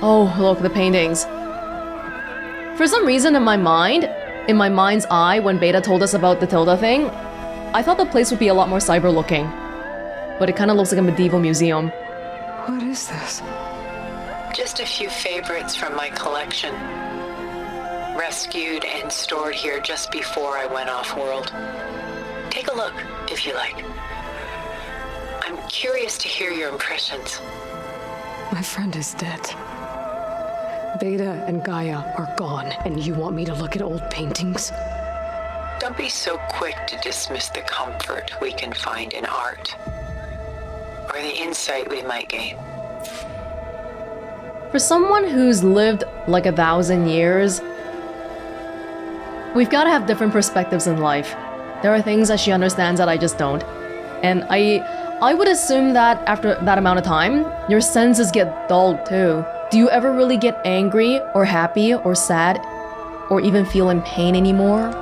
Oh, look, the paintings. For some reason in my mind's eye, when Beta told us about the Tilda thing, I thought the place would be a lot more cyber looking. But it kind of looks like a medieval museum. What is this? Just a few favorites from my collection. Rescued and stored here just before I went off-world. Take a look, if you like. I'm curious to hear your impressions. My friend is dead. Beta and Gaia are gone, and you want me to look at old paintings? Don't be so quick to dismiss the comfort we can find in art, or the insight we might gain. For someone who's lived like 1,000 years, we've got to have different perspectives in life. There are things that she understands that I just don't. And I would assume that after that amount of time, your senses get dulled too. Do you ever really get angry or happy or sad or even feel in pain anymore?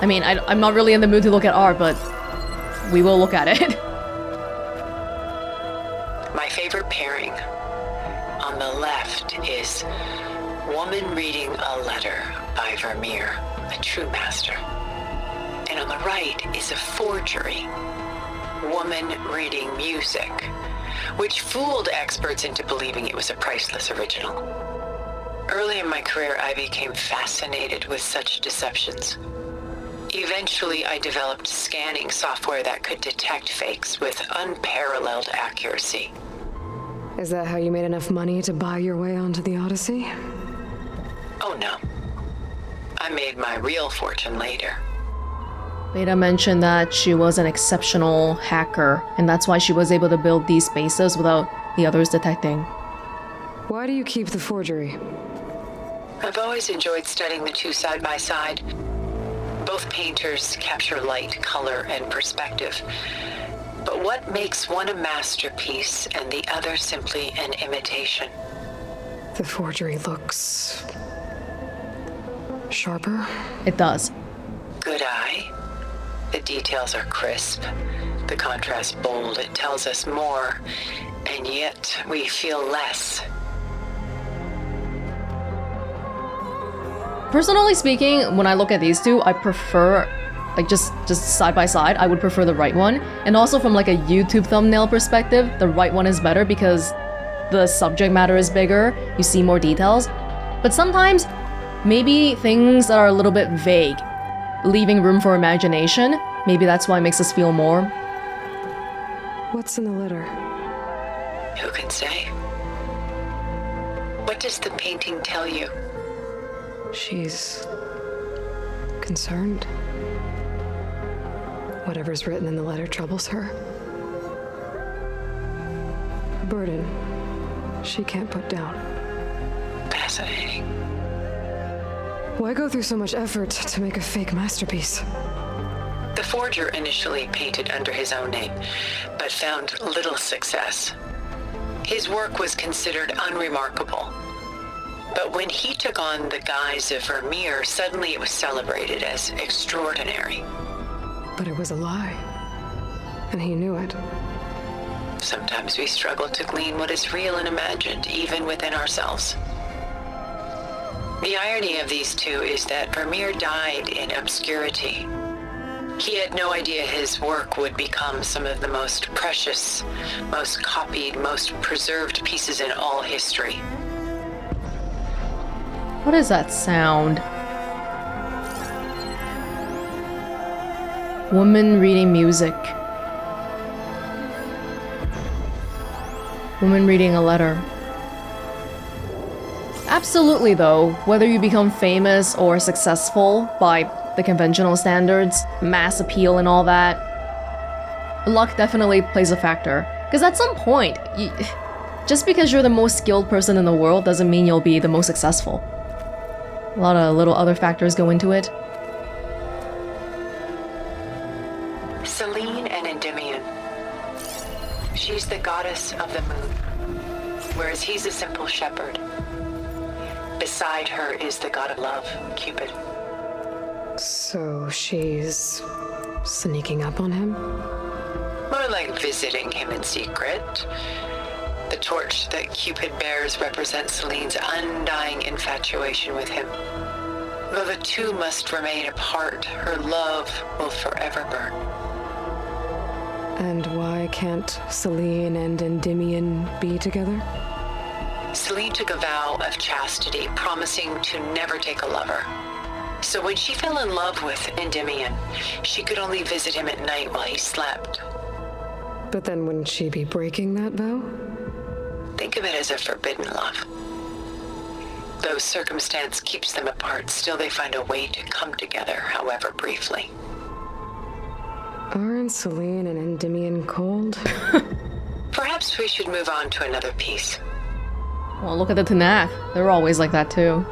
I mean, I'm not really in the mood to look at art, but we will look at it. My favorite pairing on the left is Woman Reading a Letter by Vermeer, a true master. And on the right is a forgery, Woman Reading Music, which fooled experts into believing it was a priceless original. Early in my career, I became fascinated with such deceptions. Eventually, I developed scanning software that could detect fakes with unparalleled accuracy. Is that how you made enough money to buy your way onto the Odyssey? Oh no. I made my real fortune later. Beta mentioned that she was an exceptional hacker, and that's why she was able to build these spaces without the others detecting. Why do you keep the forgery? I've always enjoyed studying the two side by side. Both painters capture light, color, and perspective. But what makes one a masterpiece and the other simply an imitation? The forgery looks sharper. It does. Good eye. The details are crisp. The contrast bold. It tells us more, and yet we feel less. Personally speaking, when I look at these two, I prefer, like just side by side, I would prefer the right one. And also from like a YouTube thumbnail perspective, the right one is better because the subject matter is bigger, you see more details. But sometimes, maybe things that are a little bit vague, leaving room for imagination, maybe that's why it makes us feel more. What's in the letter? Who can say? What does the painting tell you? She's concerned. Whatever's written in the letter troubles her. A burden she can't put down. Fascinating. Why go through so much effort to make a fake masterpiece? The forger initially painted under his own name, but found little success. His work was considered unremarkable. But when he took on the guise of Vermeer, suddenly it was celebrated as extraordinary. But it was a lie. And he knew it. Sometimes we struggle to glean what is real and imagined, even within ourselves. The irony of these two is that Vermeer died in obscurity. He had no idea his work would become some of the most precious, most copied, most preserved pieces in all history. What is that sound? Woman reading music. Woman reading a letter. Absolutely though, whether you become famous or successful by the conventional standards, mass appeal and all that, luck definitely plays a factor. Because at some point, just because you're the most skilled person in the world doesn't mean you'll be the most successful. A lot of little other factors go into it. Selene and Endymion. She's the goddess of the moon, whereas he's a simple shepherd. Beside her is the god of love, Cupid. So she's sneaking up on him? More more like visiting him in secret. The torch that Cupid bears represents Celine's undying infatuation with him. Though the two must remain apart, her love will forever burn. And why can't Celine and Endymion be together? Celine took a vow of chastity, promising to never take a lover. So when she fell in love with Endymion, she could only visit him at night while he slept. But then wouldn't she be breaking that vow? Think of it as a forbidden love. Though circumstance keeps them apart, still they find a way to come together, however briefly. Aren't Celine and Endymion cold? Perhaps we should move on to another piece. Well, look at the Tanakh. They're always like that too.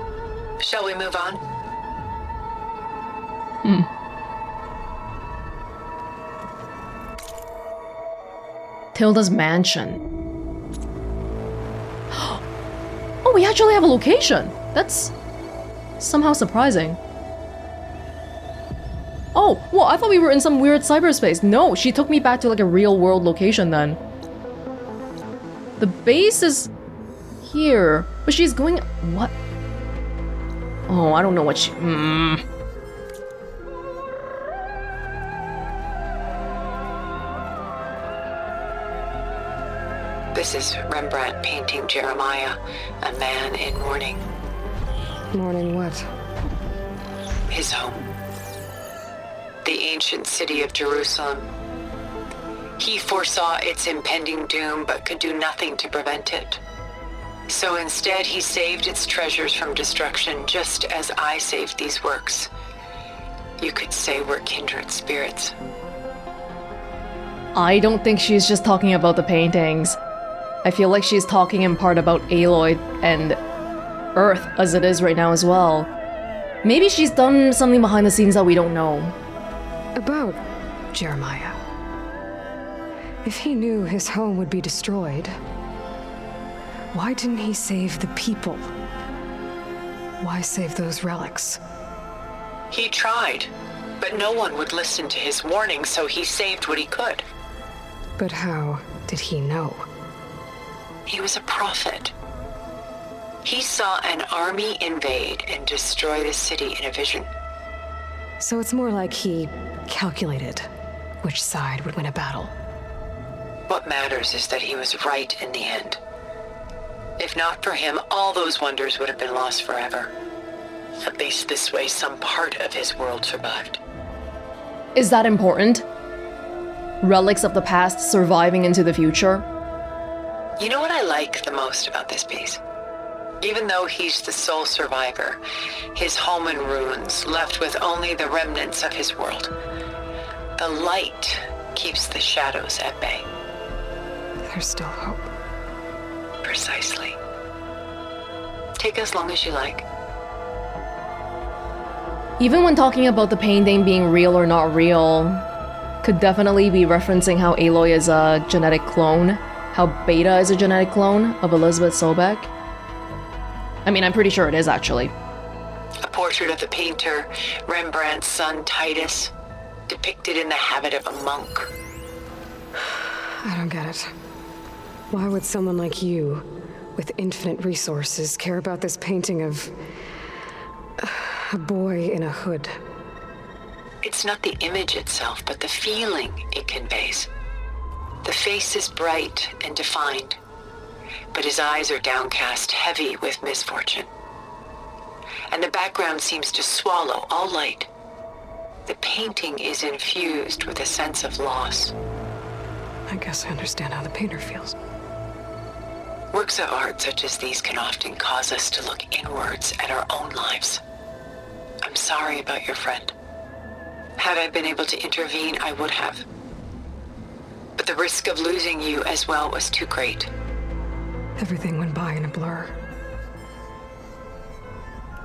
Shall we move on? Tilda's mansion. Oh, we actually have a location. That's somehow surprising. Oh, well, I thought we were in some weird cyberspace. No, she took me back to like a real world location then. The base is here, but she's going... What? Oh, I don't know what she... This is Rembrandt painting Jeremiah, a man in mourning. Mourning what? His home. The ancient city of Jerusalem. He foresaw its impending doom, but could do nothing to prevent it. So instead, he saved its treasures from destruction, just as I saved these works. You could say we're kindred spirits. I don't think she's just talking about the paintings. I feel like she's talking in part about Aloy and Earth as it is right now as well. Maybe she's done something behind the scenes that we don't know. About Jeremiah. If he knew his home would be destroyed, why didn't he save the people? Why save those relics? He tried, but no one would listen to his warning, so he saved what he could. But how did he know? He was a prophet. He saw an army invade and destroy the city in a vision. So it's more like he calculated which side would win a battle. What matters is that he was right in the end. If not for him, all those wonders would have been lost forever. At least this way, some part of his world survived. Is that important? Relics of the past surviving into the future? You know what I like the most about this piece? Even though he's the sole survivor, his home in ruins, left with only the remnants of his world. The light keeps the shadows at bay. There's still hope. Precisely. Take as long as you like. Even when talking about the painting being real or not real, could definitely be referencing how Aloy is a genetic clone, how Beta is a genetic clone of Elizabeth Sobeck. I mean, I'm pretty sure it is actually. A portrait of the painter, Rembrandt's son Titus, depicted in the habit of a monk. I don't get it. Why would someone like you, with infinite resources, care about this painting of a boy in a hood? It's not the image itself, but the feeling it conveys. The face is bright and defined, but his eyes are downcast, heavy with misfortune. And the background seems to swallow all light. The painting is infused with a sense of loss. I guess I understand how the painter feels. Works of art such as these can often cause us to look inwards at our own lives. I'm sorry about your friend. Had I been able to intervene, I would have. But the risk of losing you as well was too great. Everything went by in a blur.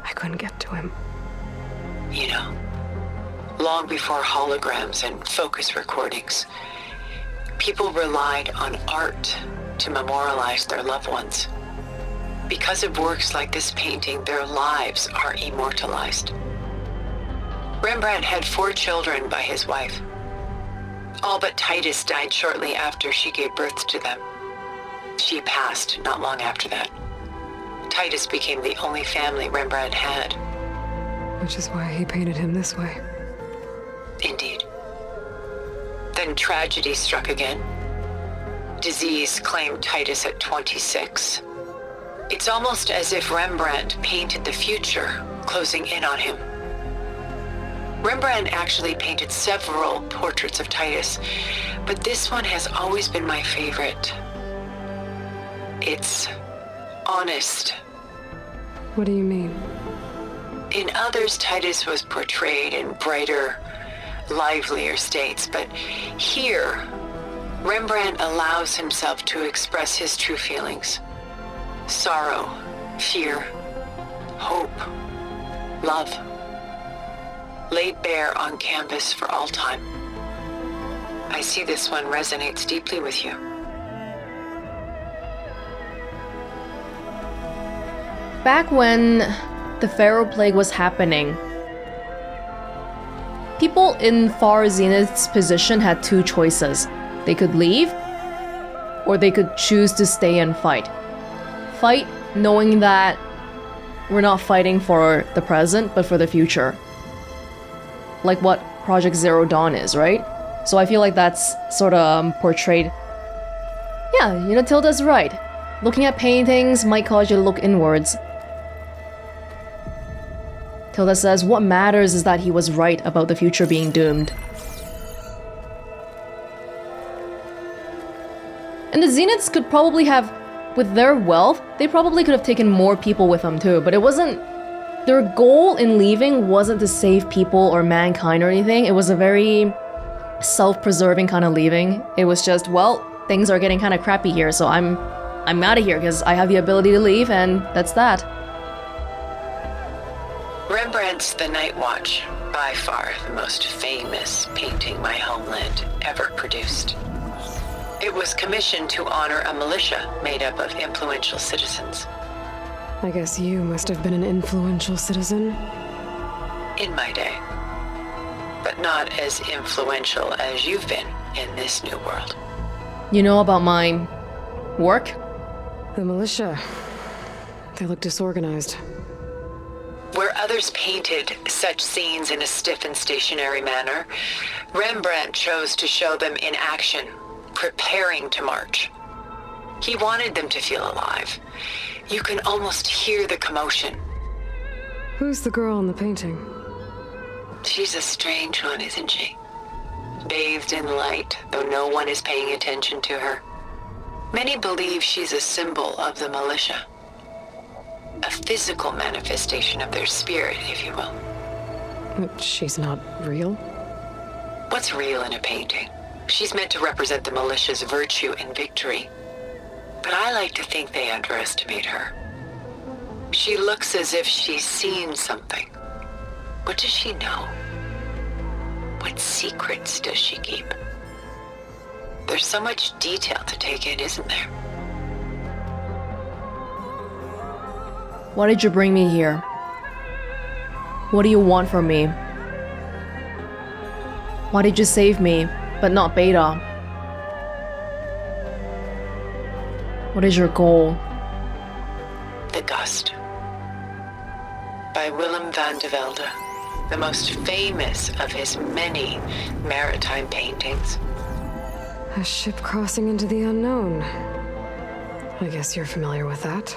I couldn't get to him. You know, long before holograms and focus recordings, people relied on art to memorialize their loved ones. Because of works like this painting, their lives are immortalized. Rembrandt had 4 children by his wife. All but Titus died shortly after she gave birth to them. She passed not long after that. Titus became the only family Rembrandt had. Which is why he painted him this way. Indeed. Then tragedy struck again. Disease claimed Titus at 26. It's almost as if Rembrandt painted the future, closing in on him. Rembrandt actually painted several portraits of Titus, but this one has always been my favorite. It's honest. What do you mean? In others, Titus was portrayed in brighter, livelier states, but here, Rembrandt allows himself to express his true feelings. Sorrow, fear, hope, love, laid bare on canvas for all time. I see this one resonates deeply with you. Back when the Pharaoh Plague was happening, people in Far Zenith's position had two choices. They could leave, or they could choose to stay and fight. Fight knowing that we're not fighting for the present, but for the future. Like what Project Zero Dawn is, right? So I feel like that's sort of portrayed. Yeah, Tilda's right. Looking at paintings might cause you to look inwards. Tilda says, what matters is that he was right about the future being doomed. And the Zeniths could probably have, with their wealth, they probably could have taken more people with them too, but it wasn't, their goal in leaving wasn't to save people or mankind or anything. It was a very self-preserving kind of leaving. It was just, well, things are getting kind of crappy here, so I'm out of here because I have the ability to leave, and that's that. Rembrandt's The Night Watch, by far the most famous painting my homeland ever produced. It was commissioned to honor a militia made up of influential citizens. I guess you must have been an influential citizen. In my day. But not as influential as you've been in this new world. You know about my work? The militia. They look disorganized. Where others painted such scenes in a stiff and stationary manner, Rembrandt chose to show them in action, preparing to march. He wanted them to feel alive. You can almost hear the commotion. Who's the girl in the painting? She's a strange one, isn't she? Bathed in light, though no one is paying attention to her. Many believe she's a symbol of the militia. A physical manifestation of their spirit, if you will. But she's not real? What's real in a painting? She's meant to represent the militia's virtue and victory. But I like to think they underestimate her. She looks as if she's seen something. What does she know? What secrets does she keep? There's so much detail to take in, isn't there? Why did you bring me here? What do you want from me? Why did you save me, but not Beta? What is your goal? The Gust. By Willem van de Velde, the most famous of his many maritime paintings. A ship crossing into the unknown. I guess you're familiar with that.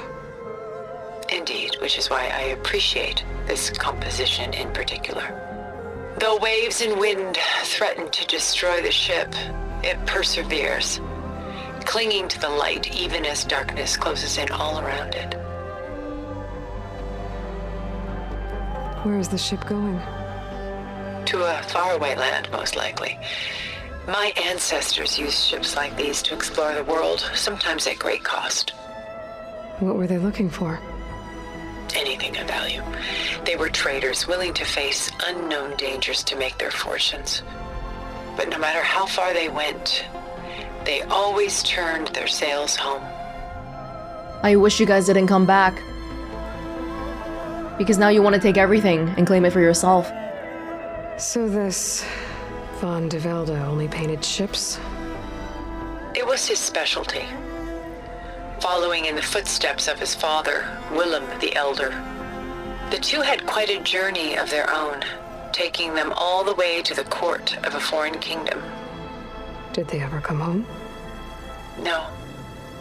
Indeed, which is why I appreciate this composition in particular. Though waves and wind threaten to destroy the ship, it perseveres, clinging to the light even as darkness closes in all around it. Where is the ship going? To a faraway land, most likely. My ancestors used ships like these to explore the world, sometimes at great cost. What were they looking for? Anything of value. They were traders willing to face unknown dangers to make their fortunes. But no matter how far they went, they always turned their sails home. I wish you guys didn't come back. Because now you want to take everything and claim it for yourself. So this Von de Velde only painted ships? It was his specialty. Following in the footsteps of his father, Willem the Elder. The two had quite a journey of their own, taking them all the way to the court of a foreign kingdom. Did they ever come home? No,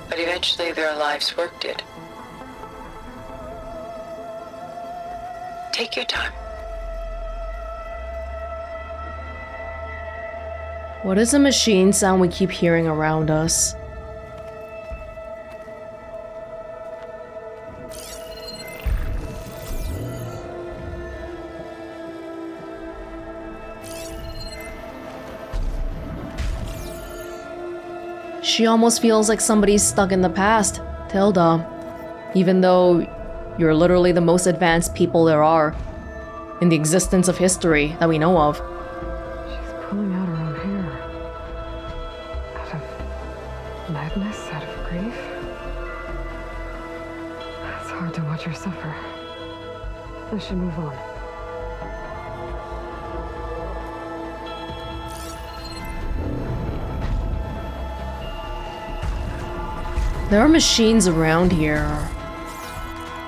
but eventually their lives worked it. Take your time. What is the machine sound we keep hearing around us? She almost feels like somebody's stuck in the past, Tilda. Even though you're literally the most advanced people there are in the existence of history that we know of. She's pulling out her own hair. Out of madness, out of grief. It's hard to watch her suffer. I should move on. There are machines around here.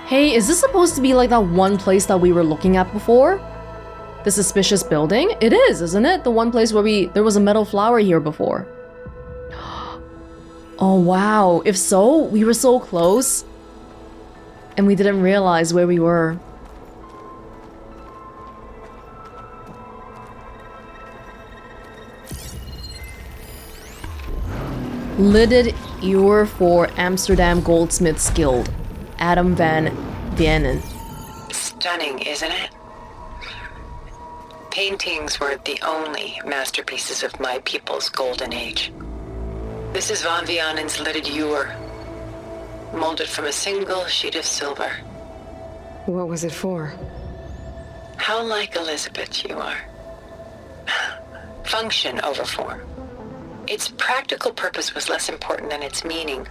Hey, is this supposed to be like that one place that we were looking at before? The suspicious building? It is, isn't it? The one place where there was a metal flower here before. Oh wow, if so, we were so close. And we didn't realize where we were. Lidded ewer for Amsterdam Goldsmiths Guild. Adam van Vienen. Stunning, isn't it? Paintings weren't the only masterpieces of my people's golden age. This is Van Vianen's lidded ewer, molded from a single sheet of silver. What was it for? How like Elizabeth you are. Function over form. Its practical purpose was less important than its meaning.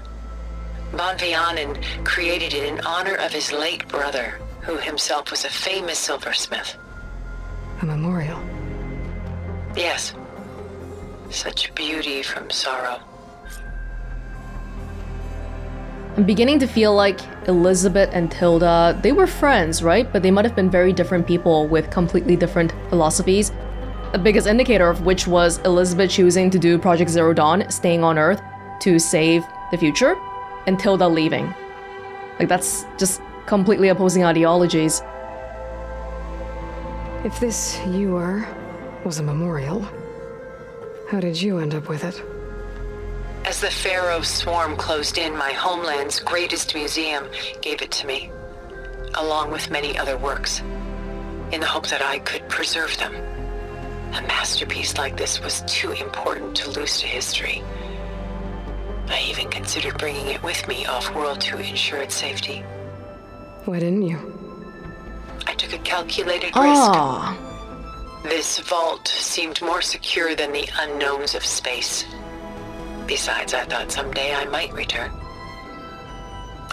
Van Vianen created it in honor of his late brother, who himself was a famous silversmith. A memorial. Yes. Such beauty from sorrow. I'm beginning to feel like Elizabeth and Tilda, they were friends, right? But they might have been very different people with completely different philosophies. The biggest indicator of which was Elizabeth choosing to do Project Zero Dawn, staying on Earth to save the future, and Tilda leaving. Like, that's just completely opposing ideologies. If this ewer was a memorial, how did you end up with it? As the Pharaoh swarm closed in, my homeland's greatest museum gave it to me, along with many other works, in the hope that I could preserve them. A masterpiece like this was too important to lose to history. I even considered bringing it with me off-world to ensure its safety. Why didn't you? I took a calculated Ah. risk. This vault seemed more secure than the unknowns of space. Besides, I thought someday I might return.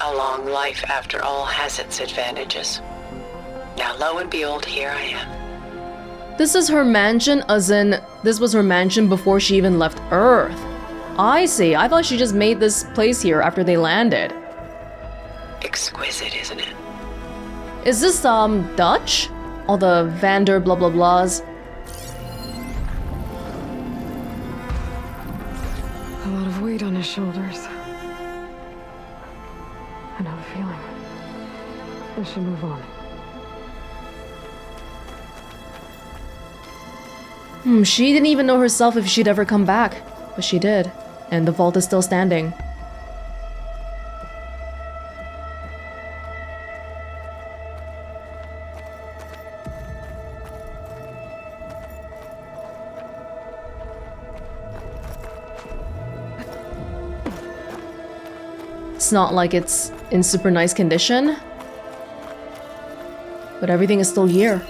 A long life, after all, has its advantages. Now, lo and behold, here I am. This is her mansion, as in, this was her mansion before she even left Earth. I see. I thought she just made this place here after they landed. Exquisite, isn't it? Is this, Dutch? All the Vander blah blah blahs? A lot of weight on his shoulders. I know the feeling. I should move on. She didn't even know herself if she'd ever come back, but she did, and the vault is still standing. It's not like it's in super nice condition, but everything is still here.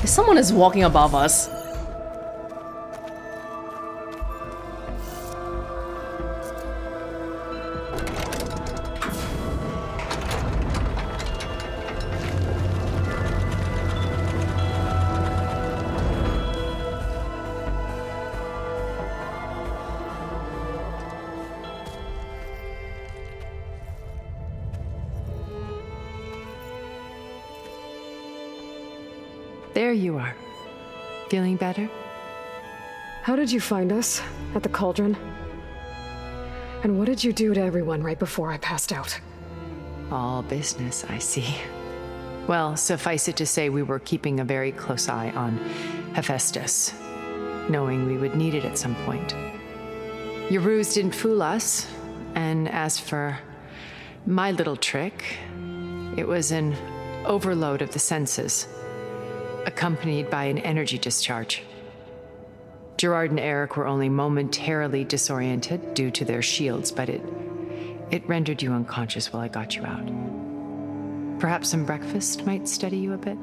Someone is walking above us. There you are. Feeling better? How did you find us? At the cauldron? And what did you do to everyone right before I passed out? All business, I see. Well, suffice it to say we were keeping a very close eye on Hephaestus, knowing we would need it at some point. Your ruse didn't fool us, and as for my little trick, it was an overload of the senses, accompanied by an energy discharge. Gerard and Eric were only momentarily disoriented due to their shields, but it rendered you unconscious while I got you out. Perhaps some breakfast might steady you a bit?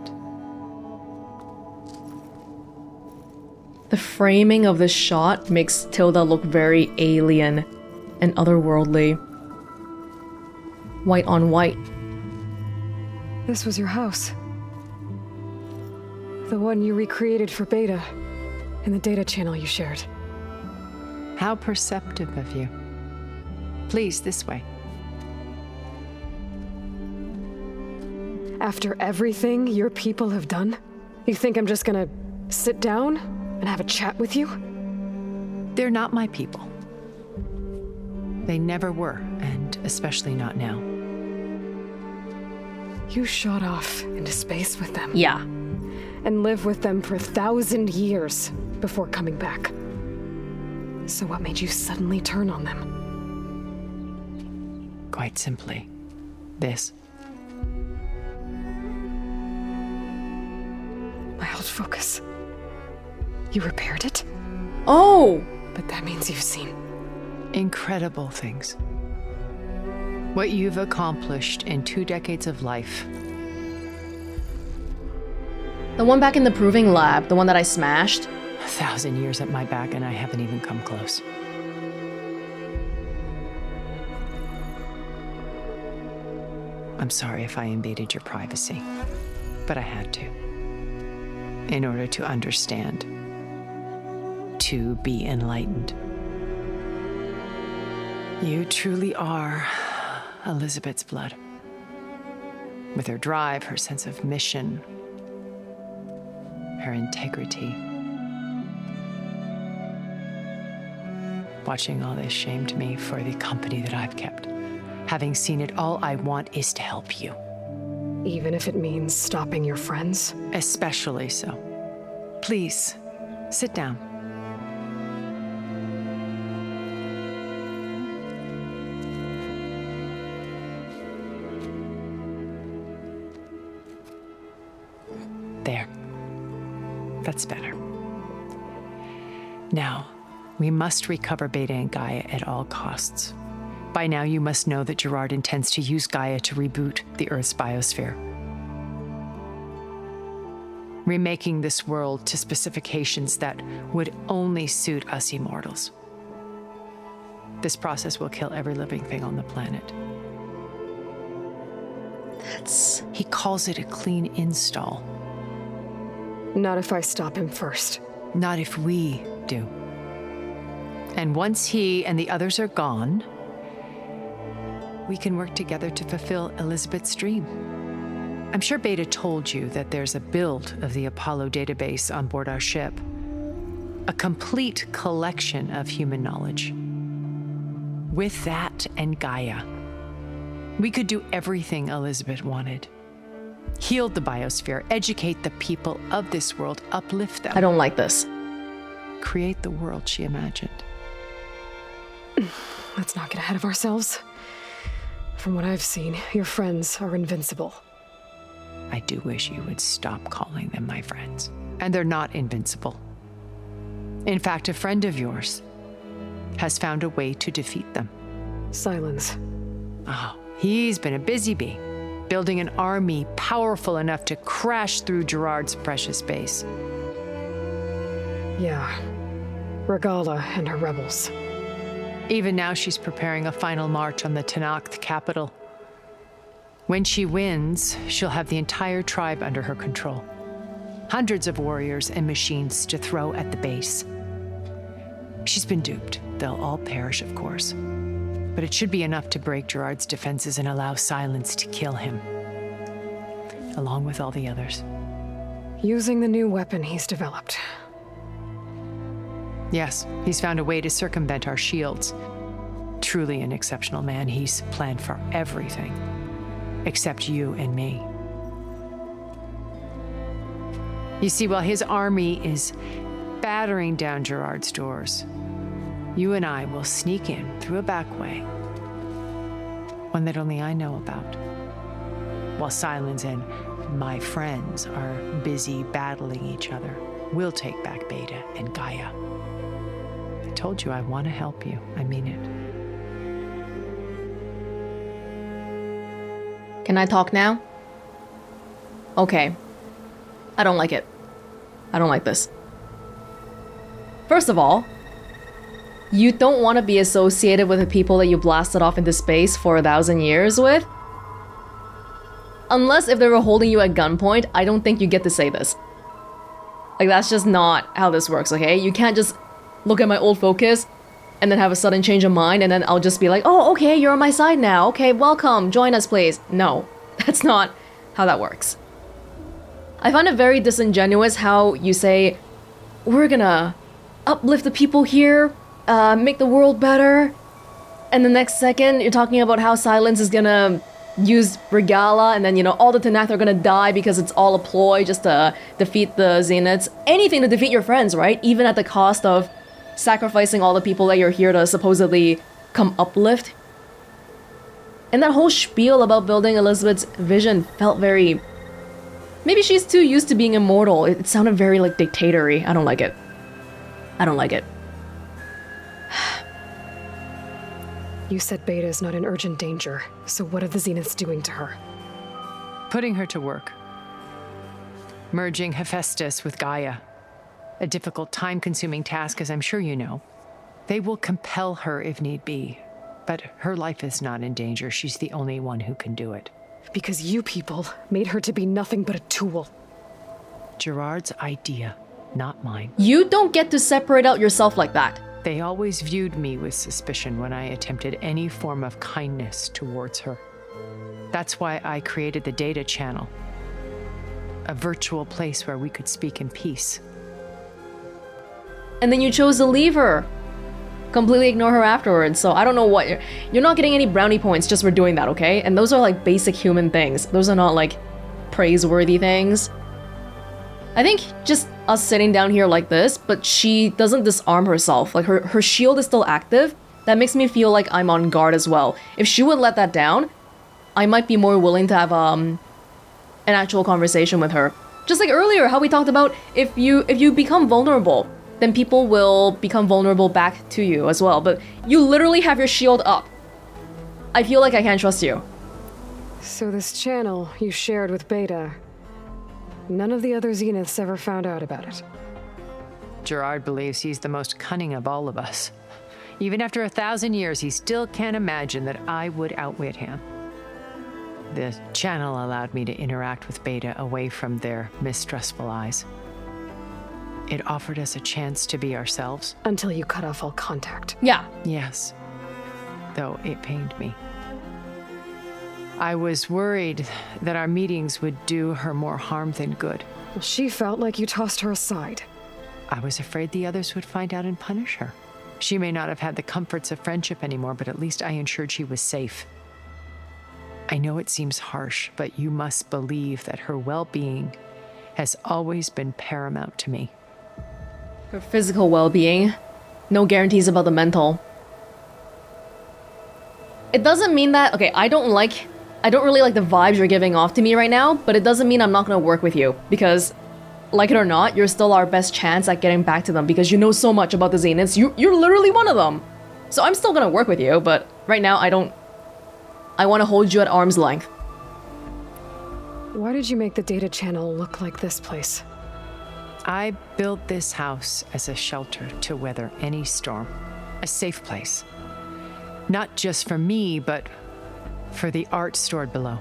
The framing of this shot makes Tilda look very alien and otherworldly. White on white. This was your house. The one you recreated for Beta in the data channel you shared. How perceptive of you. Please, this way. After everything your people have done, you think I'm just gonna sit down and have a chat with you? They're not my people. They never were, and especially not now. You shot off into space with them. Yeah. And lived with them for 1,000 years before coming back. So what made you suddenly turn on them? Quite simply, this. My old focus. You repaired it? Oh! But that means you've seen Incredible things. What you've accomplished in 2 decades of life. The one back in the proving lab, the one that I smashed. 1,000 years at my back and I haven't even come close. I'm sorry if I invaded your privacy, but I had to. In order to understand. To be enlightened. You truly are Elizabeth's blood. With her drive, her sense of mission, her integrity. Watching all this shamed me for the company that I've kept. Having seen it, all I want is to help you. even if it means stopping your friends? Especially so. Please, sit down. There. That's better. Now, we must recover Beta and Gaia at all costs. By now, you must know that Gerard intends to use Gaia to reboot the Earth's biosphere. Remaking this world to specifications that would only suit us immortals. This process will kill every living thing on the planet. He calls it a clean install. Not if I stop him first. Not if we do. And once he and the others are gone, we can work together to fulfill Elizabeth's dream. I'm sure Beta told you that there's a build of the Apollo database on board our ship. A complete collection of human knowledge. With that and Gaia, we could do everything Elizabeth wanted. Heal the biosphere, educate the people of this world, uplift them. I don't like this. Create the world she imagined. Let's not get ahead of ourselves. From what I've seen, your friends are invincible. I do wish you would stop calling them my friends. And they're not invincible. In fact, a friend of yours has found a way to defeat them. Silence. Oh, he's been a busy bee, building an army powerful enough to crash through Gerard's precious base. Yeah. Regala and her rebels. Even now, she's preparing a final march on the Tenakth capital. When she wins, she'll have the entire tribe under her control. Hundreds of warriors and machines to throw at the base. She's been duped. They'll all perish, of course. But it should be enough to break Gerard's defenses and allow Silence to kill him, along with all the others. Using the new weapon he's developed. Yes, he's found a way to circumvent our shields. Truly an exceptional man. He's planned for everything, except you and me. You see, while his army is battering down Gerard's doors, you and I will sneak in through a back way, one that only I know about, while Silence and my friends are busy battling each other. We'll take back Beta and Gaia. I told you I want to help you. I mean it. Can I talk now? Okay. I don't like it. I don't like this. First of all, you don't want to be associated with the people that you blasted off into space for 1,000 years with. Unless if they were holding you at gunpoint, I don't think you get to say this. Like, that's just not how this works, okay? You can't just look at my old focus and then have a sudden change of mind and then I'll just be like, oh, okay, you're on my side now. Okay, welcome, join us, please. No, that's not how that works. I find it very disingenuous how you say, we're gonna uplift the people here, make the world better, and the next second you're talking about how Silence is gonna use Regala, and then, you know, all the Tenakth are gonna die because it's all a ploy just to defeat the Zeniths. Anything to defeat your friends, right? Even at the cost of sacrificing all the people that you're here to supposedly come uplift. And that whole spiel about building Elizabeth's vision felt very... Maybe she's too used to being immortal. It sounded very, like, dictatory. I don't like it. I don't like it. You said Beta is not in urgent danger, so what are the Zeniths doing to her? Putting her to work. Merging Hephaestus with Gaia. A difficult, time-consuming task, as I'm sure you know. They will compel her if need be. But her life is not in danger. She's the only one who can do it. Because you people made her to be nothing but a tool. Gerard's idea, not mine. You don't get to separate out yourself like that. They always viewed me with suspicion when I attempted any form of kindness towards her. That's why I created the data channel. A virtual place where we could speak in peace. And then you chose to leave her. Completely ignore her afterwards, so I don't know what you're not getting any brownie points just for doing that, okay? And those are like basic human things. Those are not like praiseworthy things. I think just us sitting down here like this, but she doesn't disarm herself. Like her shield is still active. That makes me feel like I'm on guard as well. If she would let that down, I might be more willing to have an actual conversation with her. Just like earlier, how we talked about if you become vulnerable, then people will become vulnerable back to you as well. But you literally have your shield up. I feel like I can't trust you. So this channel you shared with Beta, none of the other Zeniths ever found out about it. Gerard believes he's the most cunning of all of us. Even after 1,000 years, he still can't imagine that I would outwit him. The channel allowed me to interact with Beta away from their mistrustful eyes. It offered us a chance to be ourselves. Until you cut off all contact. Yeah. Yes. Though it pained me. I was worried that our meetings would do her more harm than good. Well, she felt like you tossed her aside. I was afraid the others would find out and punish her. She may not have had the comforts of friendship anymore, but at least I ensured she was safe. I know it seems harsh, but you must believe that her well-being has always been paramount to me. Her physical well-being. No guarantees about the mental. It doesn't mean that... Okay, I don't really like the vibes you're giving off to me right now, but it doesn't mean I'm not gonna work with you. Because, like it or not, you're still our best chance at getting back to them because you know so much about the Zeniths. You're literally one of them. So I'm still gonna work with you, but right now I want to hold you at arm's length. Why did you make the data channel look like this place? I built this house as a shelter to weather any storm. A safe place. Not just for me, but for the art stored below.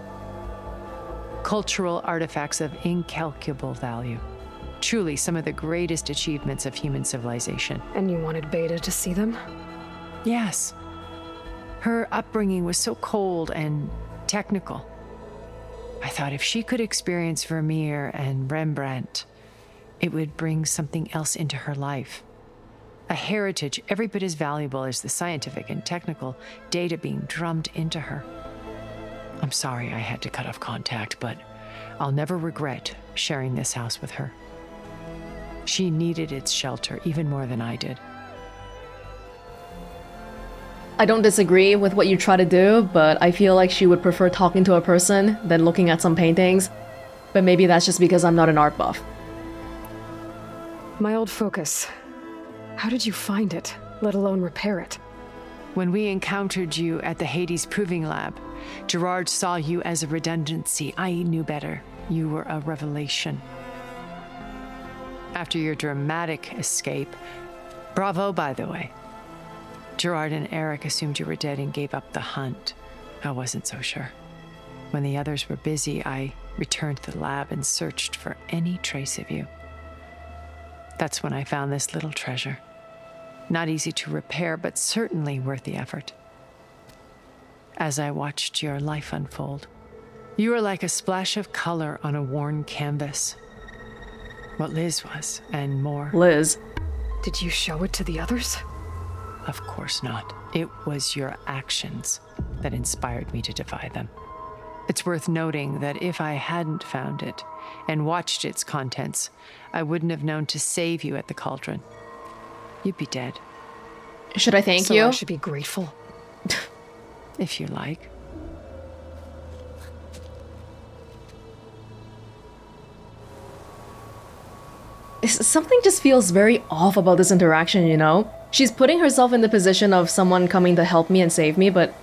Cultural artifacts of incalculable value. Truly some of the greatest achievements of human civilization. And you wanted Beta to see them? Yes. Her upbringing was so cold and technical. I thought if she could experience Vermeer and Rembrandt, it would bring something else into her life. A heritage every bit as valuable as the scientific and technical data being drummed into her. I'm sorry I had to cut off contact, but I'll never regret sharing this house with her. She needed its shelter even more than I did. I don't disagree with what you try to do, but I feel like she would prefer talking to a person than looking at some paintings. But maybe that's just because I'm not an art buff. My old focus. How did you find it, let alone repair it? When we encountered you at the Hades Proving Lab, Gerard saw you as a redundancy. I knew better. You were a revelation. After your dramatic escape, bravo, by the way. Gerard and Eric assumed you were dead and gave up the hunt. I wasn't so sure. When the others were busy, I returned to the lab and searched for any trace of you. That's when I found this little treasure. Not easy to repair, but certainly worth the effort. As I watched your life unfold, you were like a splash of color on a worn canvas. What Liz was, and more. Liz. Did you show it to the others? Of course not. It was your actions that inspired me to defy them. It's worth noting that if I hadn't found it and watched its contents, I wouldn't have known to save you at the cauldron. You'd be dead. Should I thank So you? I should be grateful. If you like. Something just feels very off about this interaction, you know? She's putting herself in the position of someone coming to help me and save me, but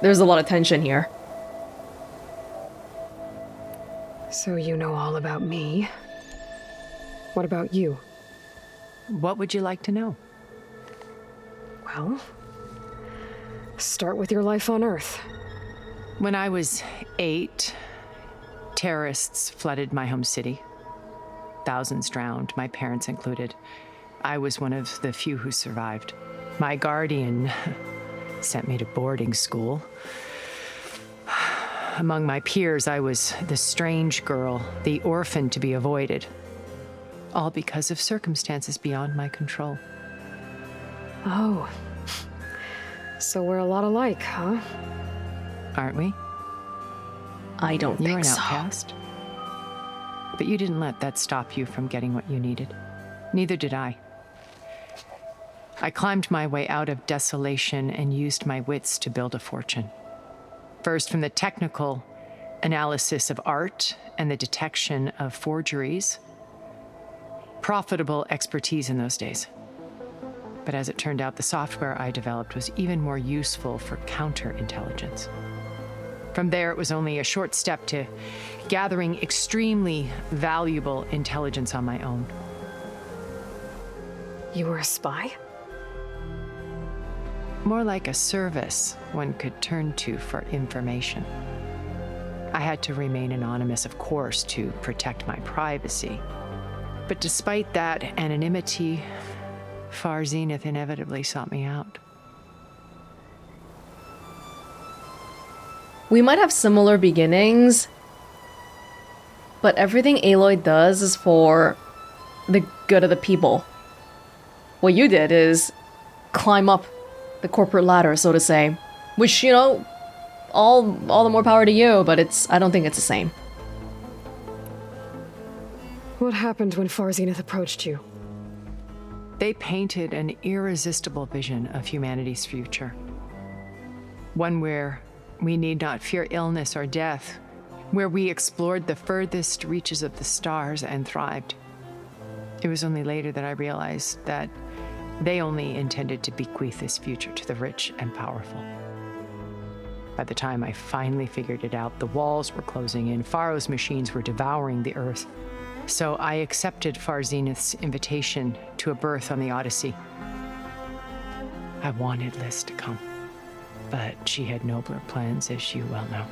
there's a lot of tension here. So you know all about me. What about you? What would you like to know? Well, start with your life on Earth. When I was 8, terrorists flooded my home city. Thousands drowned, my parents included. I was one of the few who survived. My guardian sent me to boarding school. Among my peers, I was the strange girl, the orphan to be avoided. All because of circumstances beyond my control. Oh. So we're a lot alike, huh? Aren't we? I don't You're think an so. outcast. But you didn't let that stop you from getting what you needed. Neither did I. I climbed my way out of desolation and used my wits to build a fortune. First, from the technical analysis of art and the detection of forgeries. Profitable expertise in those days. But as it turned out, the software I developed was even more useful for counterintelligence. From there, it was only a short step to gathering extremely valuable intelligence on my own. You were a spy? More like a service one could turn to for information. I had to remain anonymous, of course, to protect my privacy. But despite that anonymity, Far Zenith inevitably sought me out. We might have similar beginnings, but everything Aloy does is for the good of the people. What you did is climb up the corporate ladder, so to say, which, you know, all the more power to you, but I don't think it's the same. What happened when Far Zenith approached you? They painted an irresistible vision of humanity's future. One where we need not fear illness or death, where we explored the furthest reaches of the stars and thrived. It was only later that I realized that they only intended to bequeath this future to the rich and powerful. By the time I finally figured it out, the walls were closing in, Pharaoh's machines were devouring the earth. So I accepted Far Zenith's invitation to a berth on the Odyssey. I wanted Liz to come, but she had nobler plans, as you well know.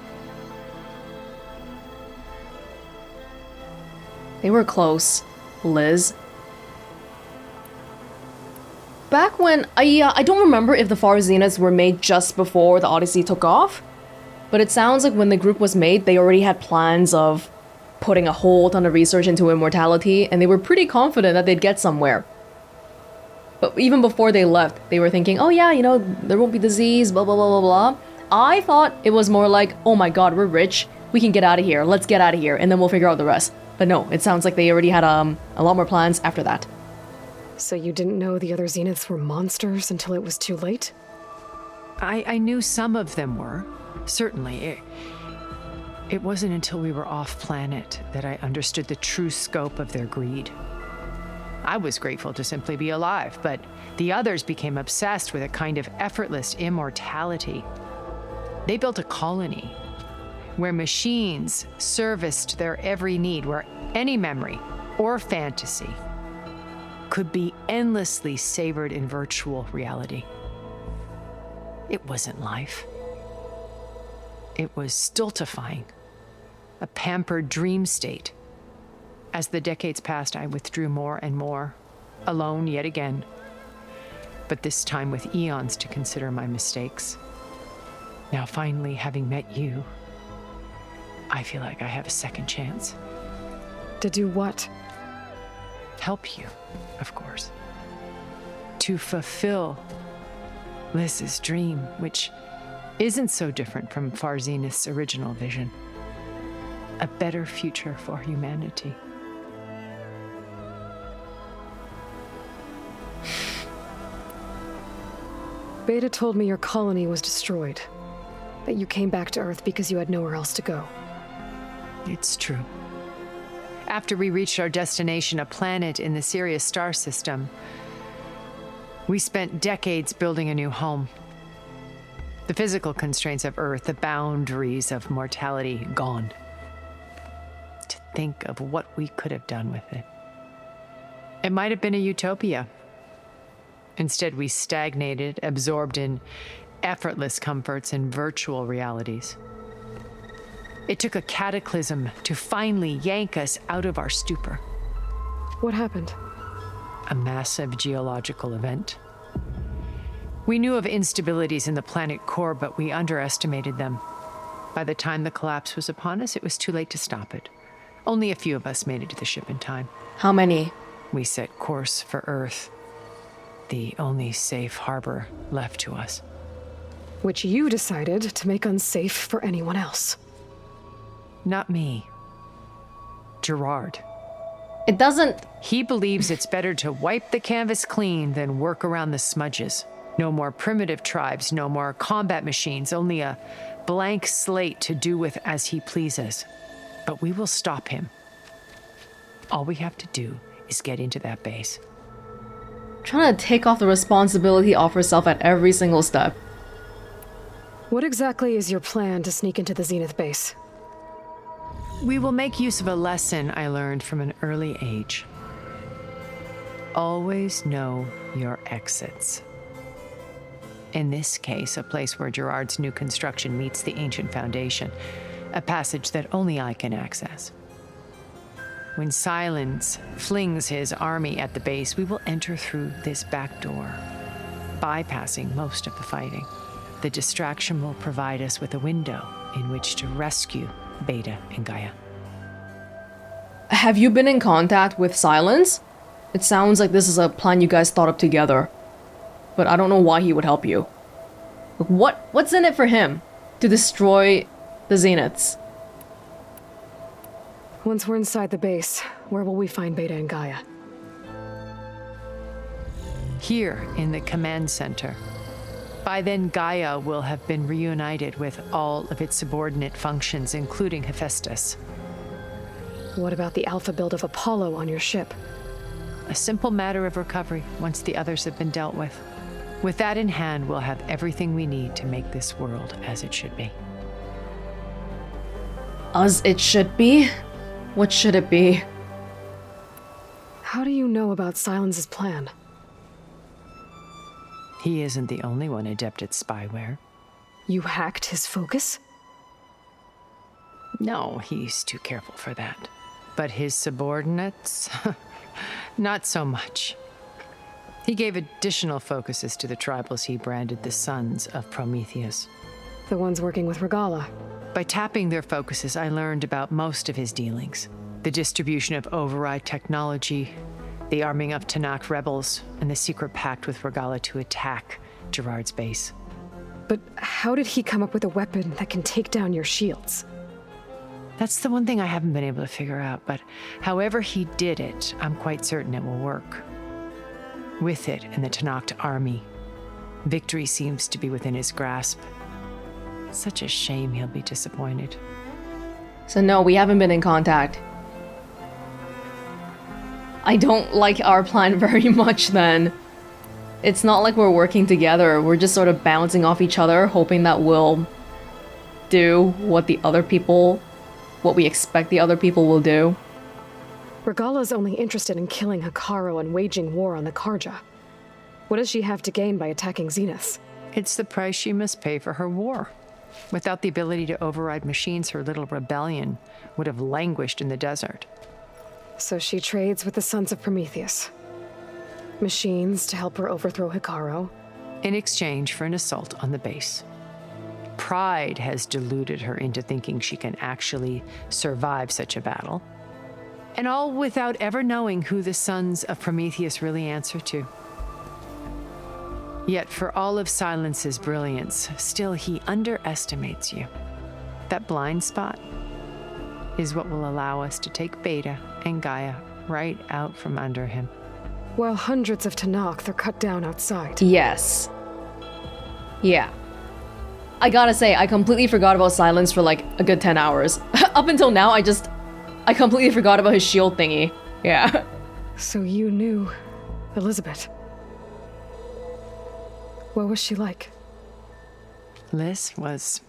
They were close, Liz. Back when, I don't remember if the Far Zeniths were made just before the Odyssey took off, But it sounds like when the group was made, they already had plans of putting a whole ton of research into immortality, and they were pretty confident that they'd get somewhere. But even before they left, they were thinking, oh yeah, you know, there won't be disease, blah, blah, blah, blah, blah. I thought it was more like, oh my god, we're rich, we can get out of here, let's get out of here, and then we'll figure out the rest. But no, it sounds like they already had a lot more plans after that. So you didn't know the other Zeniths were monsters until it was too late? I knew some of them were, certainly. It wasn't until we were off planet that I understood the true scope of their greed. I was grateful to simply be alive, but the others became obsessed with a kind of effortless immortality. They built a colony where machines serviced their every need, where any memory or fantasy could be endlessly savored in virtual reality. It wasn't life. It was stultifying, a pampered dream state. As the decades passed, I withdrew more and more, alone yet again, but this time with eons to consider my mistakes. Now, finally, having met you, I feel like I have a second chance. To do what? Help you, of course. To fulfill Liz's dream, which isn't so different from Far Zenith's original vision. A better future for humanity. Beta told me your colony was destroyed. That you came back to Earth because you had nowhere else to go. It's true. After we reached our destination, a planet in the Sirius star system, we spent decades building a new home. The physical constraints of Earth, the boundaries of mortality, gone. To think of what we could have done with it. It might have been a utopia. Instead, we stagnated, absorbed in effortless comforts and virtual realities. It took a cataclysm to finally yank us out of our stupor. What happened? A massive geological event. We knew of instabilities in the planet core, but we underestimated them. By the time the collapse was upon us, it was too late to stop it. Only a few of us made it to the ship in time. How many? We set course for Earth, the only safe harbor left to us. Which you decided to make unsafe for anyone else. Not me. Gerard. It doesn't... He believes it's better to wipe the canvas clean than work around the smudges. No more primitive tribes, no more combat machines, only a blank slate to do with as he pleases. But we will stop him. All we have to do is get into that base. Trying to take off the responsibility off herself at every single step. What exactly is your plan to sneak into the Zenith base? We will make use of a lesson I learned from an early age. Always know your exits. In this case, a place where Gerard's new construction meets the ancient foundation, a passage that only I can access. When Silence flings his army at the base, we will enter through this back door, bypassing most of the fighting. The distraction will provide us with a window in which to rescue Beta and Gaia. Have you been in contact with Silence? It sounds like this is a plan you guys thought up together. But I don't know why he would help you. What's in it for him? To destroy the Zeniths? Once we're inside the base, where will we find Beta and Gaia? Here in the command center. By then, Gaia will have been reunited with all of its subordinate functions, including Hephaestus. What about the alpha build of Apollo on your ship? A simple matter of recovery once the others have been dealt with. With that in hand, we'll have everything we need to make this world as it should be. As it should be? What should it be? How do you know about Silence's plan? He isn't the only one adept at spyware. You hacked his focus? No, he's too careful for that. But his subordinates? Not so much. He gave additional focuses to the tribals he branded the Sons of Prometheus. The ones working with Regala. By tapping their focuses, I learned about most of his dealings. The distribution of override technology, the arming of Tanakh rebels, and the secret pact with Regala to attack Gerard's base. But how did he come up with a weapon that can take down your shields? That's the one thing I haven't been able to figure out, but however he did it, I'm quite certain it will work. With it and the Tanakh army, victory seems to be within his grasp. Such a shame he'll be disappointed. So no, we haven't been in contact. I don't like our plan very much then. It's not like we're working together, we're just sort of bouncing off each other, hoping that we'll do what we expect the other people will do. Regala's only interested in killing Hekarro and waging war on the Karja. What does she have to gain by attacking Zenith? It's the price she must pay for her war. Without the ability to override machines, her little rebellion would have languished in the desert. So she trades with the Sons of Prometheus. Machines to help her overthrow Hekarro. In exchange for an assault on the base. Pride has deluded her into thinking she can actually survive such a battle. And all without ever knowing who the Sons of Prometheus really answer to. Yet for all of Silence's brilliance, still he underestimates you. That blind spot is what will allow us to take Beta and Gaia right out from under him. While hundreds of Tanakh are cut down outside. Yes. Yeah. I gotta say, I completely forgot about Silence for like a good 10 hours. Up until now, I completely forgot about his shield thingy. Yeah. So you knew Elizabeth. What was she like? Liz was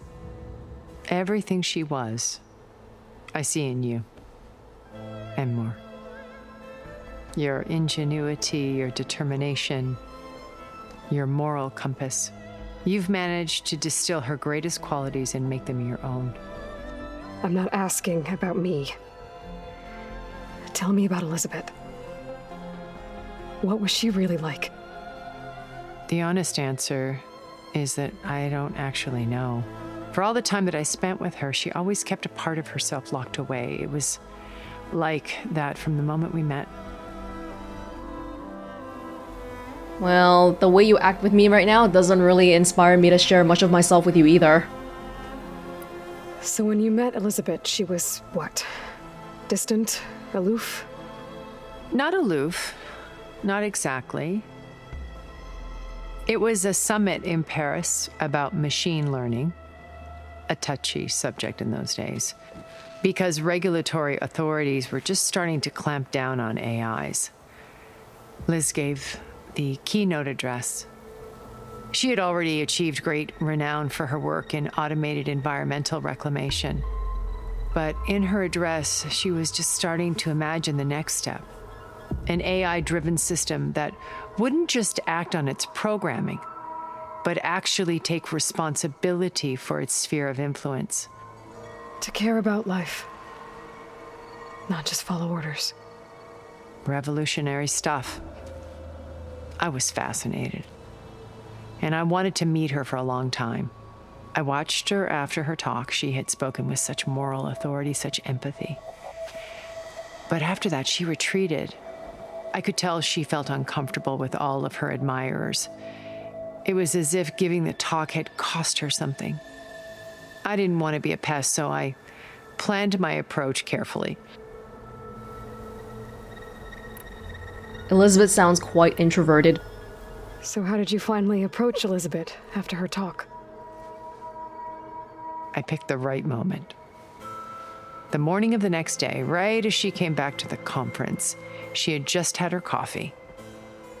everything she was. I see in you. And more. Your ingenuity, your determination, your moral compass. You've managed to distill her greatest qualities and make them your own. I'm not asking about me. Tell me about Elizabeth. What was she really like? The honest answer is that I don't actually know. For all the time that I spent with her, she always kept a part of herself locked away. It was like that from the moment we met. Well, the way you act with me right now doesn't really inspire me to share much of myself with you either. So when you met Elizabeth, she was what? Distant? Aloof? Not aloof. Not exactly. It was a summit in Paris about machine learning, a touchy subject in those days, because regulatory authorities were just starting to clamp down on AIs. Liz gave the keynote address. She had already achieved great renown for her work in automated environmental reclamation. But in her address, she was just starting to imagine the next step. An AI-driven system that wouldn't just act on its programming, but actually take responsibility for its sphere of influence. To care about life. Not just follow orders. Revolutionary stuff. I was fascinated. And I wanted to meet her for a long time. I watched her after her talk. She had spoken with such moral authority, such empathy. But after that, she retreated. I could tell she felt uncomfortable with all of her admirers. It was as if giving the talk had cost her something. I didn't want to be a pest, so I planned my approach carefully. Elizabeth sounds quite introverted. So how did you finally approach Elizabeth after her talk? I picked the right moment. The morning of the next day, right as she came back to the conference, she had just had her coffee.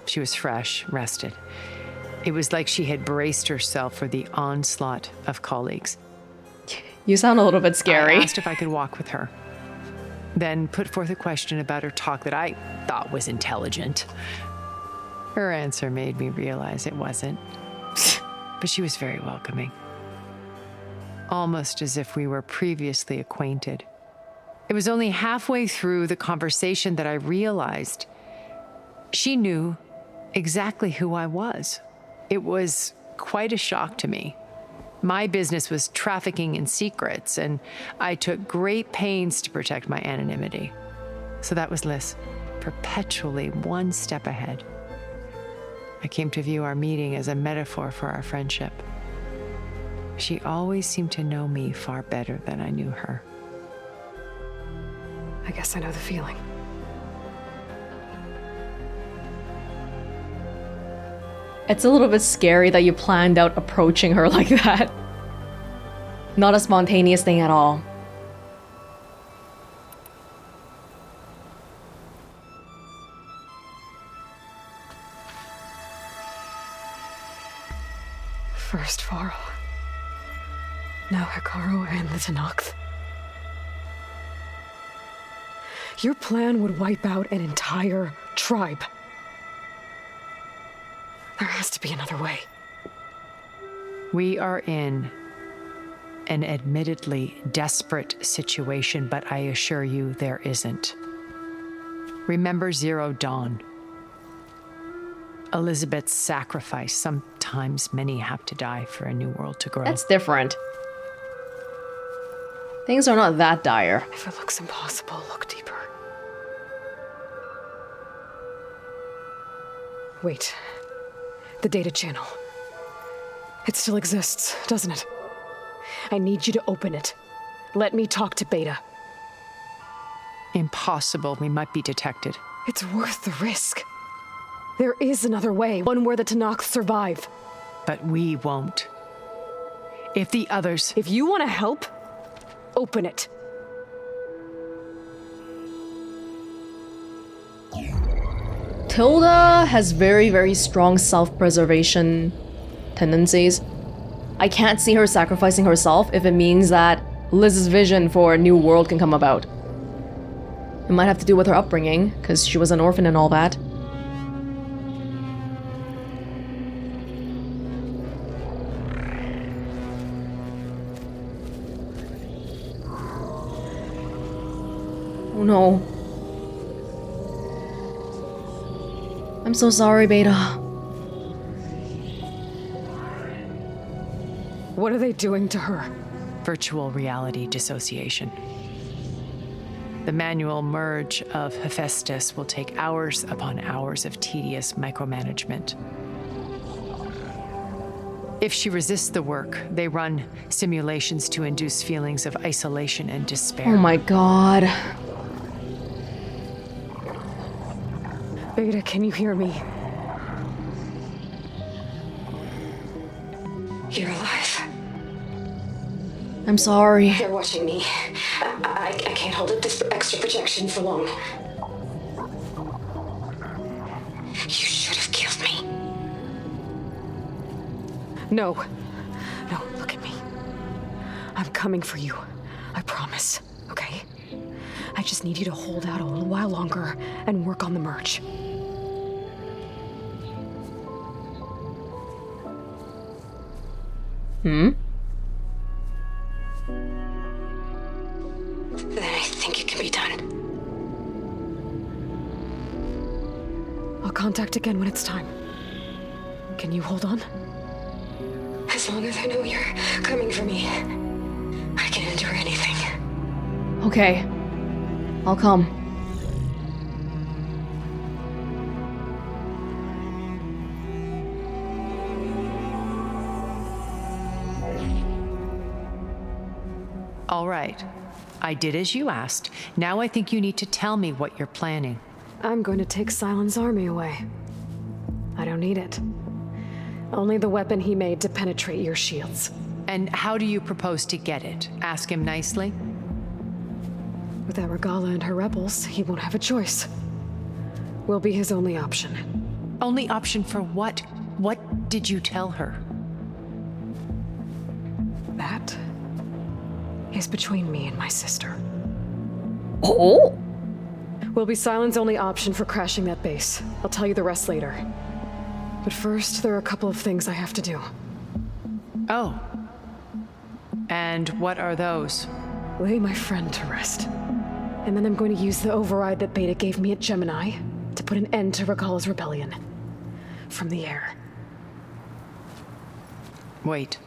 She was fresh, rested. It was like she had braced herself for the onslaught of colleagues. You sound a little bit scary. I asked if I could walk with her, then put forth a question about her talk that I thought was intelligent. Her answer made me realize it wasn't. But she was very welcoming. Almost as if we were previously acquainted. It was only halfway through the conversation that I realized she knew exactly who I was. It was quite a shock to me. My business was trafficking in secrets, and I took great pains to protect my anonymity. So that was Liz, perpetually one step ahead. I came to view our meeting as a metaphor for our friendship. She always seemed to know me far better than I knew her. I guess I know the feeling. It's a little bit scary that you planned out approaching her like that. Not a spontaneous thing at all. First Varl. Now Hikaru and the Tenakth. Your plan would wipe out an entire tribe. There has to be another way. We are in an admittedly desperate situation, but I assure you there isn't. Remember Zero Dawn. Elizabeth's sacrifice. Sometimes many have to die for a new world to grow. That's different. Things are not that dire. If it looks impossible, look deeper. Wait. The data channel. It still exists, doesn't it? I need you to open it. Let me talk to Beta. Impossible. We might be detected. It's worth the risk. There is another way, one where the Tenakth survive. But we won't. If the others... If you want to help, open it. Tilda has very, very strong self-preservation tendencies. I can't see her sacrificing herself if it means that Liz's vision for a new world can come about. It might have to do with her upbringing, because she was an orphan and all that. Oh no. I'm so sorry, Beta. What are they doing to her? Virtual reality dissociation. The manual merge of Hephaestus will take hours upon hours of tedious micromanagement. If she resists the work, they run simulations to induce feelings of isolation and despair. Oh my god. Beta, can you hear me? You're alive. I'm sorry. They're watching me. I can't hold up this extra projection for long. You should have killed me. No. No, look at me. I'm coming for you. I promise, okay? I just need you to hold out a little while longer and work on the merge. Then I think it can be done. I'll contact again when it's time. Can you hold on? As long as I know you're coming for me, I can endure anything. Okay. I'll come. All right. I did as you asked. Now I think you need to tell me what you're planning. I'm going to take Silent's army away. I don't need it. Only the weapon he made to penetrate your shields. And how do you propose to get it? Ask him nicely? Without Regala and her rebels, he won't have a choice. We'll be his only option. Only option for what? What did you tell her? That is between me and my sister. Oh? Will be Silent's only option for crashing that base. I'll tell you the rest later. But first, there are a couple of things I have to do. Oh. And what are those? Lay my friend to rest. And then I'm going to use the override that Beta gave me at Gemini to put an end to Regala's rebellion. From the air. Wait.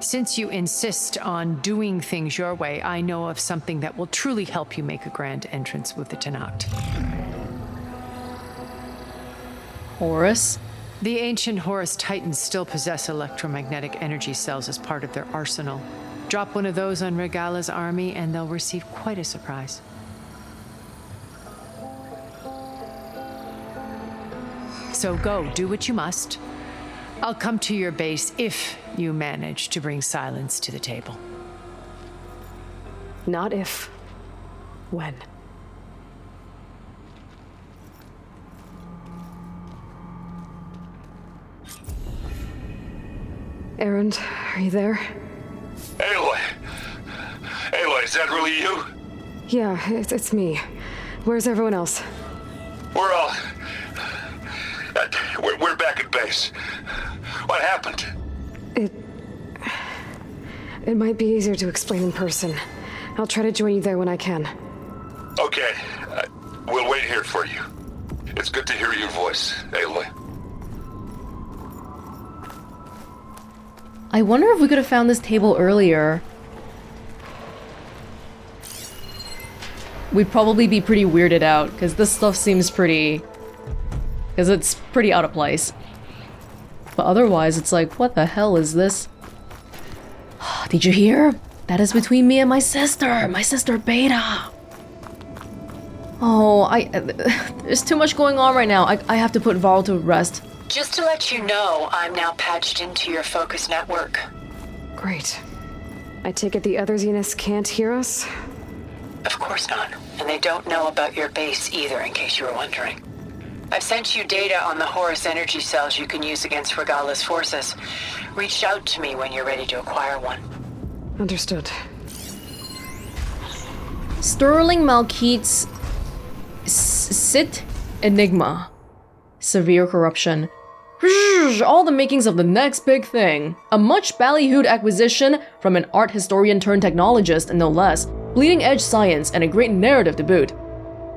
Since you insist on doing things your way, I know of something that will truly help you make a grand entrance with the Tenat. Horus? The ancient Horus Titans still possess electromagnetic energy cells as part of their arsenal. Drop one of those on Regala's army and they'll receive quite a surprise. So go, do what you must. I'll come to your base if you manage to bring silence to the table. Not if. When. Erend, are you there? Aloy! Aloy, is that really you? Yeah, it's me. Where's everyone else? We're all... We're back at base. What happened? It might be easier to explain in person. I'll try to join you there when I can. Okay. We'll wait here for you. It's good to hear your voice, Aloy. I wonder if we could have found this table earlier. We'd probably be pretty weirded out, because this stuff seems pretty... because it's pretty out of place. But otherwise, it's like, what the hell is this? Did you hear? That is between me and my sister Beta. Oh, there's too much going on right now. I have to put Varl to rest. Just to let you know, I'm now patched into your focus network. Great. I take it the other Zeniths can't hear us? Of course not. And they don't know about your base either, in case you were wondering. I've sent you data on the Horus energy cells you can use against Regala's forces. Reach out to me when you're ready to acquire one. Understood. Sterling Malkeith's Sit Enigma. Severe corruption. All the makings of the next big thing. A much ballyhooed acquisition from an art historian turned technologist, and no less. Bleeding edge science and a great narrative to boot.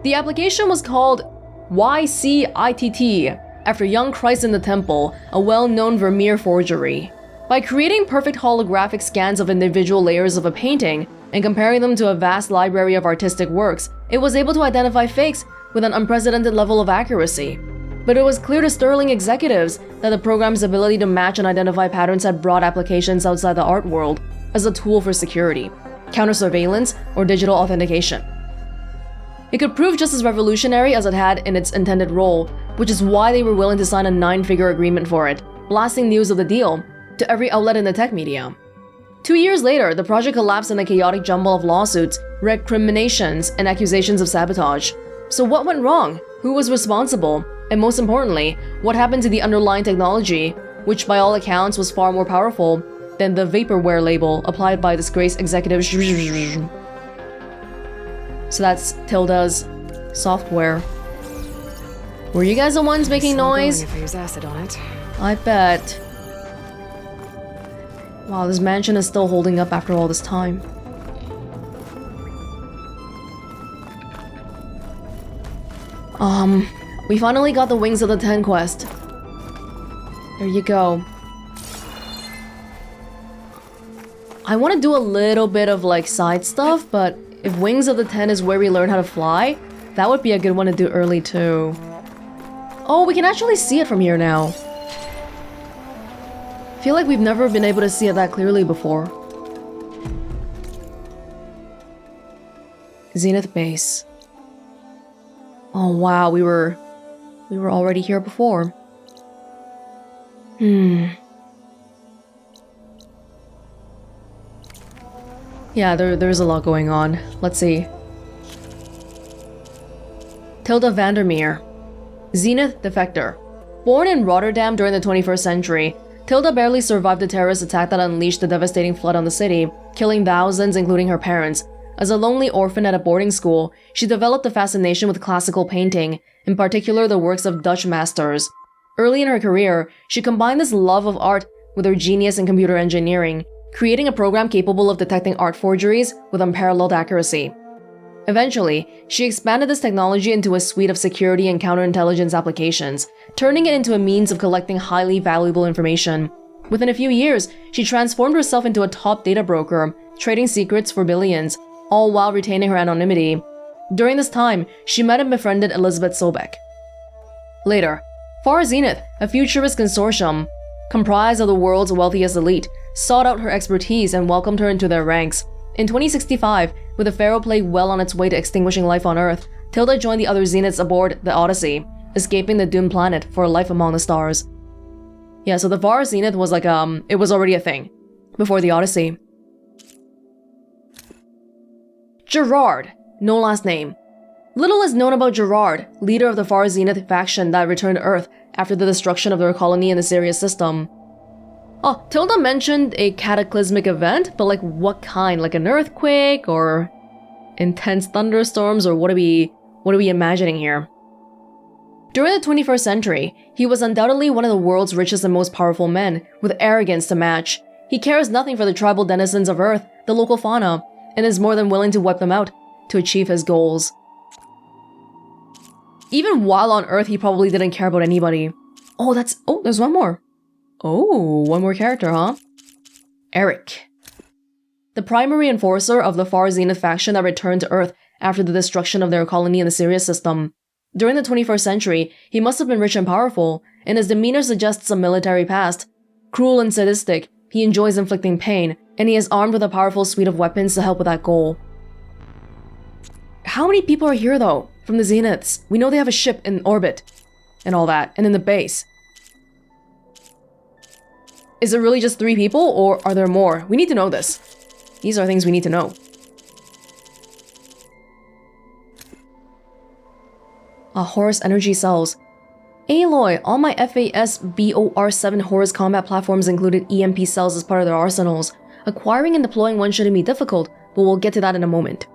The application was called YCITT, after young Christ in the Temple, a well-known Vermeer forgery. By creating perfect holographic scans of individual layers of a painting and comparing them to a vast library of artistic works, it was able to identify fakes with an unprecedented level of accuracy. But it was clear to Sterling executives that the program's ability to match and identify patterns had broad applications outside the art world as a tool for security, counter-surveillance, or digital authentication. It could prove just as revolutionary as it had in its intended role, which is why they were willing to sign a 9-figure agreement for it, blasting news of the deal to every outlet in the tech media. 2 years later, the project collapsed in a chaotic jumble of lawsuits, recriminations, and accusations of sabotage. So what went wrong? Who was responsible? And most importantly, what happened to the underlying technology, which by all accounts was far more powerful than the vaporware label applied by disgraced executives? So that's Tilda's software. Were you guys the ones making noise? If I use acid on it. I bet. Wow, this mansion is still holding up after all this time. We finally got the Wings of the Ten quest. There you go. I want to do a little bit of like side stuff, but if Wings of the Ten is where we learn how to fly, that would be a good one to do early too. Oh, we can actually see it from here now. I feel like we've never been able to see it that clearly before. Zenith Base. Oh wow, we were already here before. Yeah, there's a lot going on. Let's see. Tilda Vandermeer, Zenith Defector. Born in Rotterdam during the 21st century, Tilda barely survived the terrorist attack that unleashed the devastating flood on the city, killing thousands, including her parents. As a lonely orphan at a boarding school, she developed a fascination with classical painting, in particular the works of Dutch masters. Early in her career, she combined this love of art with her genius in computer engineering, creating a program capable of detecting art forgeries with unparalleled accuracy. Eventually, she expanded this technology into a suite of security and counterintelligence applications, turning it into a means of collecting highly valuable information. Within a few years, she transformed herself into a top data broker, trading secrets for billions, all while retaining her anonymity. During this time, she met and befriended Elizabeth Sobek. Later, Far Zenith, a futurist consortium comprised of the world's wealthiest elite, sought out her expertise and welcomed her into their ranks. In 2065, with the Pharaoh plague well on its way to extinguishing life on Earth, Tilda joined the other Zeniths aboard the Odyssey, escaping the doomed planet for a life among the stars. Yeah, so the Far Zenith was like, it was already a thing before the Odyssey. Gerard, no last name. Little is known about Gerard, leader of the Far Zenith faction that returned to Earth after the destruction of their colony in the Sirius system. Oh, Tilda mentioned a cataclysmic event, but like what kind? Like an earthquake or intense thunderstorms, or what are we imagining here? During the 21st century, he was undoubtedly one of the world's richest and most powerful men, with arrogance to match. He cares nothing for the tribal denizens of Earth, the local fauna, and is more than willing to wipe them out to achieve his goals. Even while on Earth, he probably didn't care about anybody. Oh, there's one more. Oh, one more character, huh? Eric. The primary enforcer of the Far Zenith faction that returned to Earth after the destruction of their colony in the Sirius system. During the 21st century, he must have been rich and powerful, and his demeanor suggests a military past. Cruel and sadistic, he enjoys inflicting pain, and he is armed with a powerful suite of weapons to help with that goal. How many people are here, though, from the Zeniths? We know they have a ship in orbit, and all that, and in the base. Is it really just 3 people, or are there more? We need to know this. These are things we need to know. Horus energy cells. Aloy, all my FAS BOR7 Horus combat platforms included EMP cells as part of their arsenals. Acquiring and deploying one shouldn't be difficult, but we'll get to that in a moment.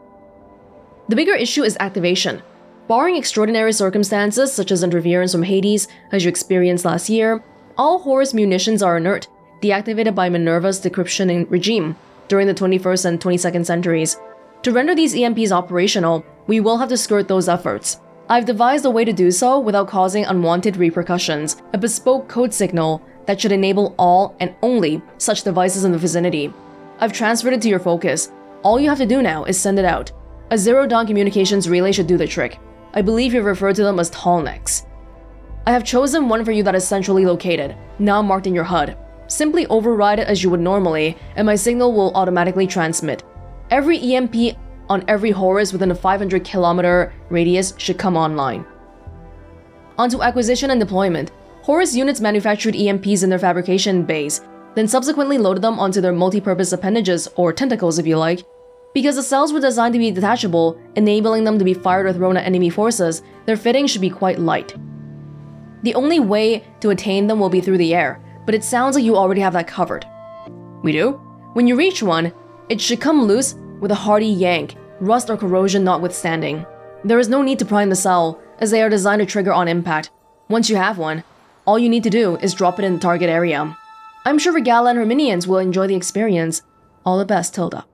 The bigger issue is activation. Barring extraordinary circumstances such as interference from Hades, as you experienced last year, all Horus munitions are inert, deactivated by Minerva's decryption regime during the 21st and 22nd centuries. To render these EMPs operational, we will have to skirt those efforts. I've devised a way to do so without causing unwanted repercussions, a bespoke code signal that should enable all and only such devices in the vicinity. I've transferred it to your focus. All you have to do now is send it out. A zero-dawn communications relay should do the trick. I believe you refer to them as tallnecks. I have chosen one for you that is centrally located, now marked in your HUD. Simply override it as you would normally, and my signal will automatically transmit. Every EMP on every Horus within a 500-kilometer radius should come online. Onto acquisition and deployment. Horus units manufactured EMPs in their fabrication bays, then subsequently loaded them onto their multi-purpose appendages, or tentacles if you like. Because the cells were designed to be detachable, enabling them to be fired or thrown at enemy forces, their fitting should be quite light. The only way to attain them will be through the air, but it sounds like you already have that covered. We do? When you reach one, it should come loose with a hearty yank, rust or corrosion notwithstanding. There is no need to prime the cell, as they are designed to trigger on impact. Once you have one, all you need to do is drop it in the target area. I'm sure Regala and her minions will enjoy the experience. All the best, Tilda.